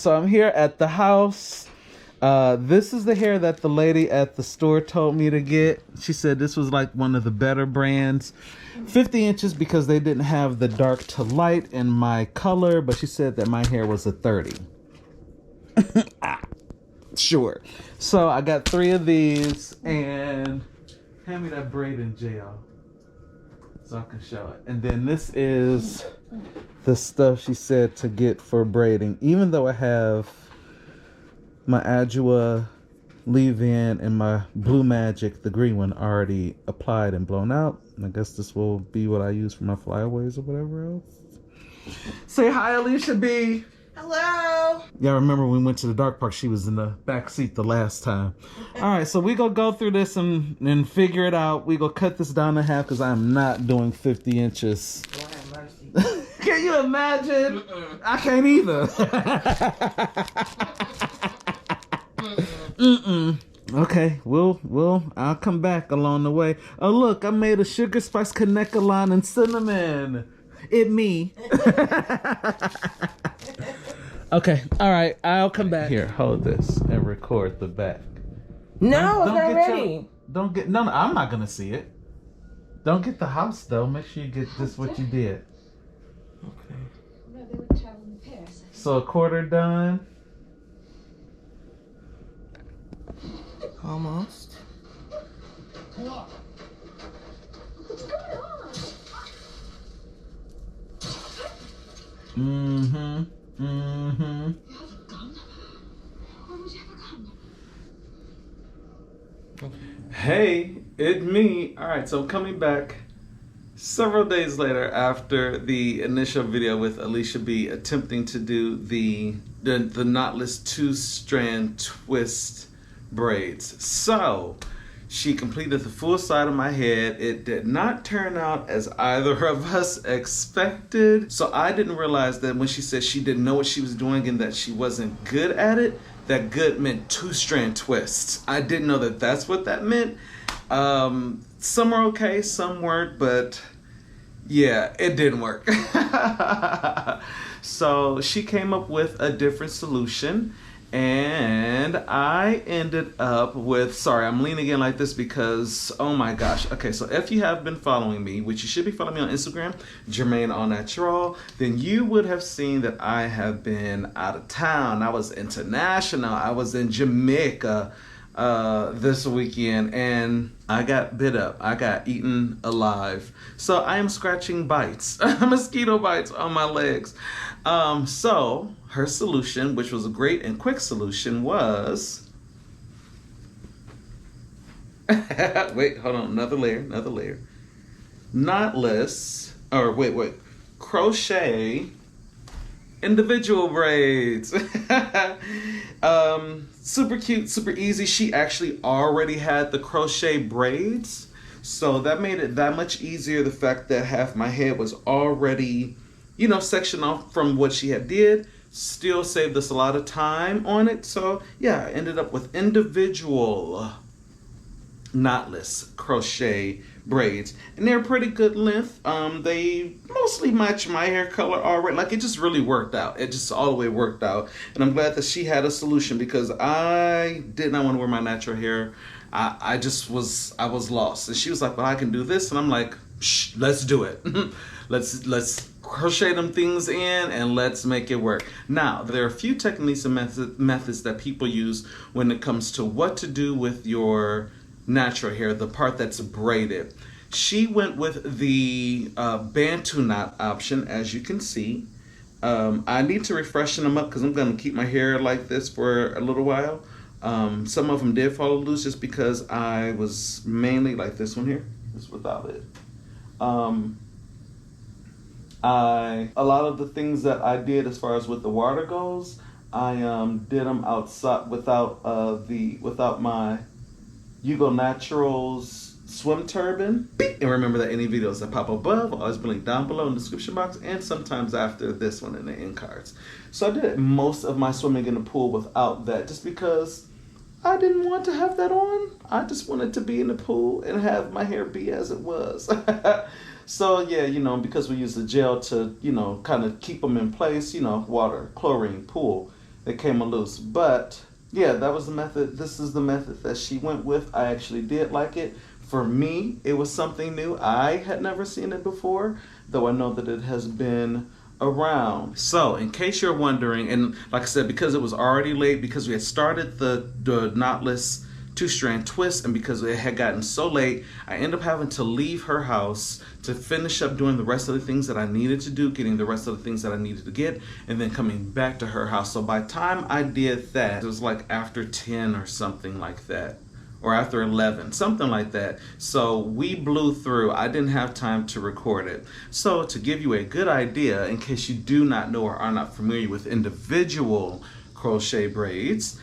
so I'm here at the house. This is the hair that the lady at the store told me to get. She said this was like one of the better brands. 50 inches because they didn't have the dark to light in my color, but she said that my hair was a 30. Sure. So I got 3 of these, and hand me that braid in jail so I can show it. And then this is the stuff she said to get for braiding. Even though I have my Adjua leave-in and my Blue Magic, the green one, already applied and blown out. I guess this will be what I use for my flyaways or whatever else. Say hi, Alicia B. Hello. Yeah, remember when we went to the dark park, she was in the back seat the last time. All right, so we gonna go through this and figure it out. We gonna cut this down to half because I'm not doing 50 inches. Lord have mercy. Can you imagine? I can't either. Okay, I'll come back along the way. Oh, look, I made a sugar spice Kanekalon and cinnamon. It me. Okay, all right, I'll come back. Here, hold this and record the back. No, it's not ready. No, I'm not gonna see it. Don't get the house though. Make sure you get this what you did. Okay. No, they would travel in pairs. So a quarter done. Almost. What's going on? Mm-hmm. You have a gun? Why would you have a gun? Hey, it's me. All right, so coming back several days later after the initial video with Alicia B attempting to do the Knotless Two Strand Twist braids. So she completed the full side of my head. It did not turn out as either of us expected. So I didn't realize that when she said she didn't know what she was doing and that she wasn't good at it, that good meant 2 strand twists. I didn't know that that's what that meant. Some are okay, some weren't, but yeah, it didn't work. So she came up with a different solution. And I ended up with, sorry, I'm leaning in like this because, oh my gosh. Okay, so if you have been following me, which you should be following me on Instagram, JermaineAuNatural, then you would have seen that I have been out of town. I was international. I was in Jamaica this weekend, and I got bit up. I got eaten alive. So I am scratching bites, mosquito bites on my legs. So her solution, which was a great and quick solution, was wait, hold on, another layer. Knotless, or wait, crochet individual braids. Super cute, super easy. She actually already had the crochet braids, so that made it that much easier. The fact that half my head was already, sectioned off from what she had did, still saved us a lot of time on it. So yeah, I ended up with individual knotless crochet braids, and they're pretty good length. They mostly match my hair color already. Like, it just really worked out. It just all the way worked out, and I'm glad that she had a solution because I did not want to wear my natural hair. I was lost, and she was like, well, I can do this, and I'm like, shh, let's do it. let's crochet them things in and let's make it work. Now, there are a few techniques and methods that people use when it comes to what to do with your natural hair, the part that's braided. She went with the Bantu knot option, as you can see. I need to refreshen them up because I'm going to keep my hair like this for a little while. Some of them did follow loose just because I was mainly like this one here, just without it. A lot of the things that I did as far as with the water goes, I did them outside without my JermaineAuNatural's swim turban. And remember that any videos that pop above will always be linked down below in the description box, and sometimes after this one in the end cards. So I did most of my swimming in the pool without that, just because I didn't want to have that on. I just wanted to be in the pool and have my hair be as it was. So yeah, because we use the gel to, kind of keep them in place, water, chlorine, pool. they came loose. But yeah, that was the method. This is the method that she went with. I actually did like it. For me, it was something new. I had never seen it before, though I know that it has been around. So in case you're wondering, and like I said, because it was already late, because we had started the Knotless Two Strand Twists, and because it had gotten so late, I ended up having to leave her house to finish up doing the rest of the things that I needed to do, getting the rest of the things that I needed to get, and then coming back to her house. So by the time I did that, it was like after 10 or something like that, or after 11, something like that. So we blew through. I didn't have time to record it. So to give you a good idea, in case you do not know or are not familiar with individual crochet braids,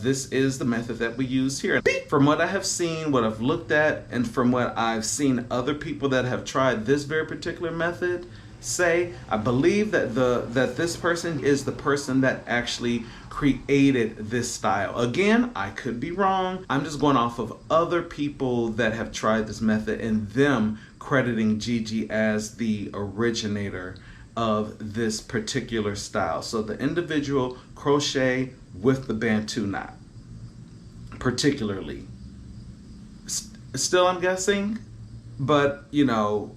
this is the method that we use here. From what I have seen, what I've looked at, and from what I've seen other people that have tried this very particular method say, I believe that this person is the person that actually created this style. Again, I could be wrong. I'm just going off of other people that have tried this method and them crediting Gigi as the originator of this particular style. So the individual crochet with the Bantu knot, particularly. Still, I'm guessing, but you know,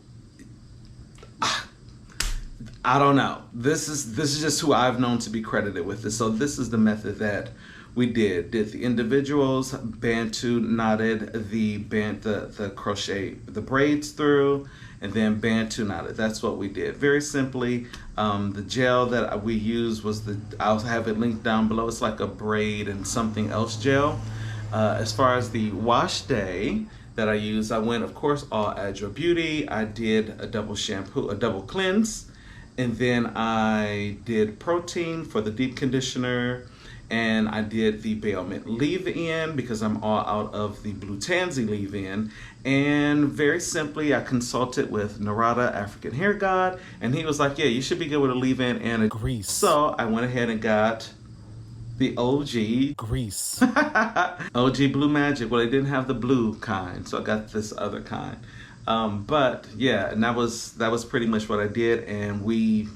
I don't know. This is just who I've known to be credited with this. So this is the method that we did the individuals, Bantu knotted the crochet, the braids through, and then Bantu knotted. That's what we did. Very simply. The gel that we used was I'll have it linked down below. It's like a braid and something else gel. As far as the wash day that I used, I went, of course, all Agile Beauty. I did a double shampoo, a double cleanse, and then I did protein for the deep conditioner, and I did the bailment leave-in because I'm all out of the blue tansy leave-in. And very simply, I consulted with Narada, African Hair God, and he was like, yeah, you should be good with a leave-in and a grease. So I went ahead and got the OG grease. OG Blue Magic. Well, they didn't have the blue kind, so I got this other kind. But yeah, and that was pretty much what I did, and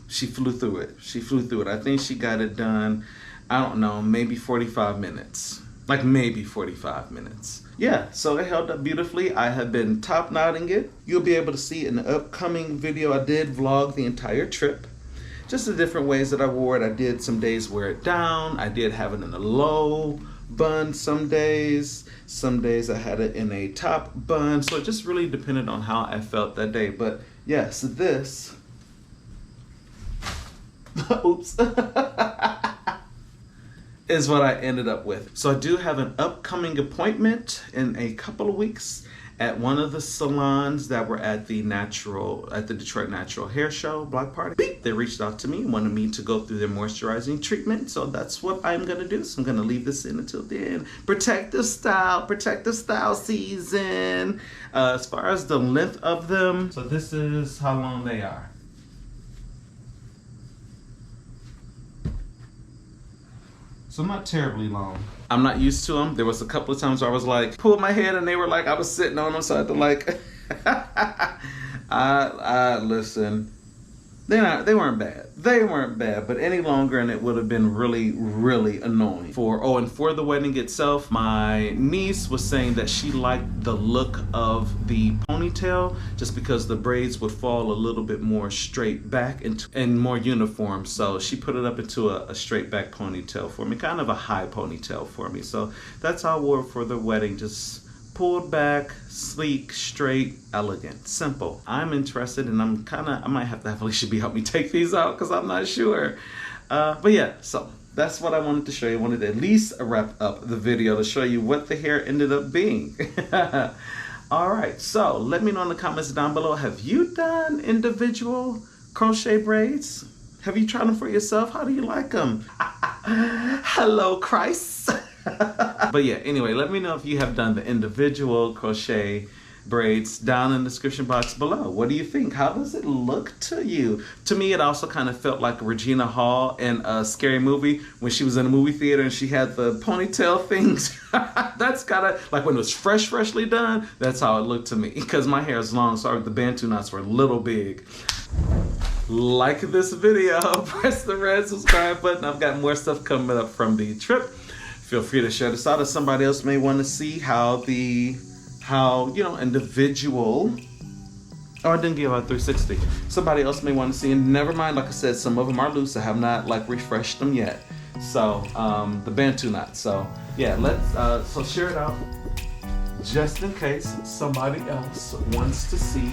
she flew through it. She flew through it. I think she got it done, I don't know, maybe 45 minutes. Like maybe 45 minutes. Yeah, so it held up beautifully. I have been top knotting it. You'll be able to see in the upcoming video. I did vlog the entire trip. Just the different ways that I wore it. I did some days wear it down. I did have it in a low bun some days. Some days I had it in a top bun. So it just really depended on how I felt that day. But yes, this oops is what I ended up with. So I do have an upcoming appointment in a couple of weeks at one of the salons that were at the Detroit Natural Hair Show block party. Beep. They reached out to me and wanted me to go through their moisturizing treatment. So that's what I'm gonna do. So I'm gonna leave this in until then. Protect the style season. As far as the length of them, so this is how long they are. So not terribly long. I'm not used to them. There was a couple of times where I was like, pulled my head and they were like, I was sitting on them, so I had to like, listen, they weren't bad. They weren't bad, but any longer and it would have been really, really annoying. And for the wedding itself, my niece was saying that she liked the look of the ponytail just because the braids would fall a little bit more straight back and more uniform. So she put it up into a straight back ponytail for me, kind of a high ponytail for me. So that's how I wore it for the wedding, just pulled back, sleek, straight, elegant, simple. I'm interested, and I might have to have Alicia B help me take these out because I'm not sure. But yeah, so that's what I wanted to show you. I wanted to at least wrap up the video to show you what the hair ended up being. All right, so let me know in the comments down below, have you done individual crochet braids? Have you tried them for yourself? How do you like them? Hello, Christ. But yeah, anyway, let me know if you have done the individual crochet braids down in the description box below. What do you think? How does it look to you? To me, it also kind of felt like Regina Hall in a Scary Movie when she was in a movie theater and she had the ponytail things. That's kind of like when it was freshly done. That's how it looked to me because my hair is long, so the Bantu knots were a little big. like this video, press the red subscribe button. I've got more stuff coming up from the trip. Feel free to share this out, or somebody else may want to see how individual. Oh, I didn't give out 360. Somebody else may want to see, and never mind, like I said, some of them are loose. I have not like refreshed them yet. So the Bantu knot. So yeah, so share it out just in case somebody else wants to see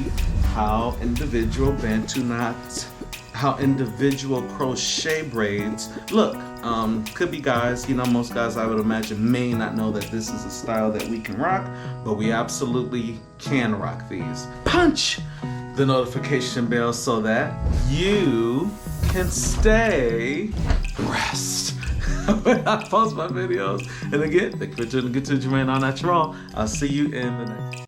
how individual Bantu knots, how individual crochet braids look. Could be guys, most guys I would imagine may not know that this is a style that we can rock, but we absolutely can rock these. Punch the notification bell so that you can stay abreast when I post my videos. And again, thank you for tuning in to JermaineAuNatural. I'll see you in the next.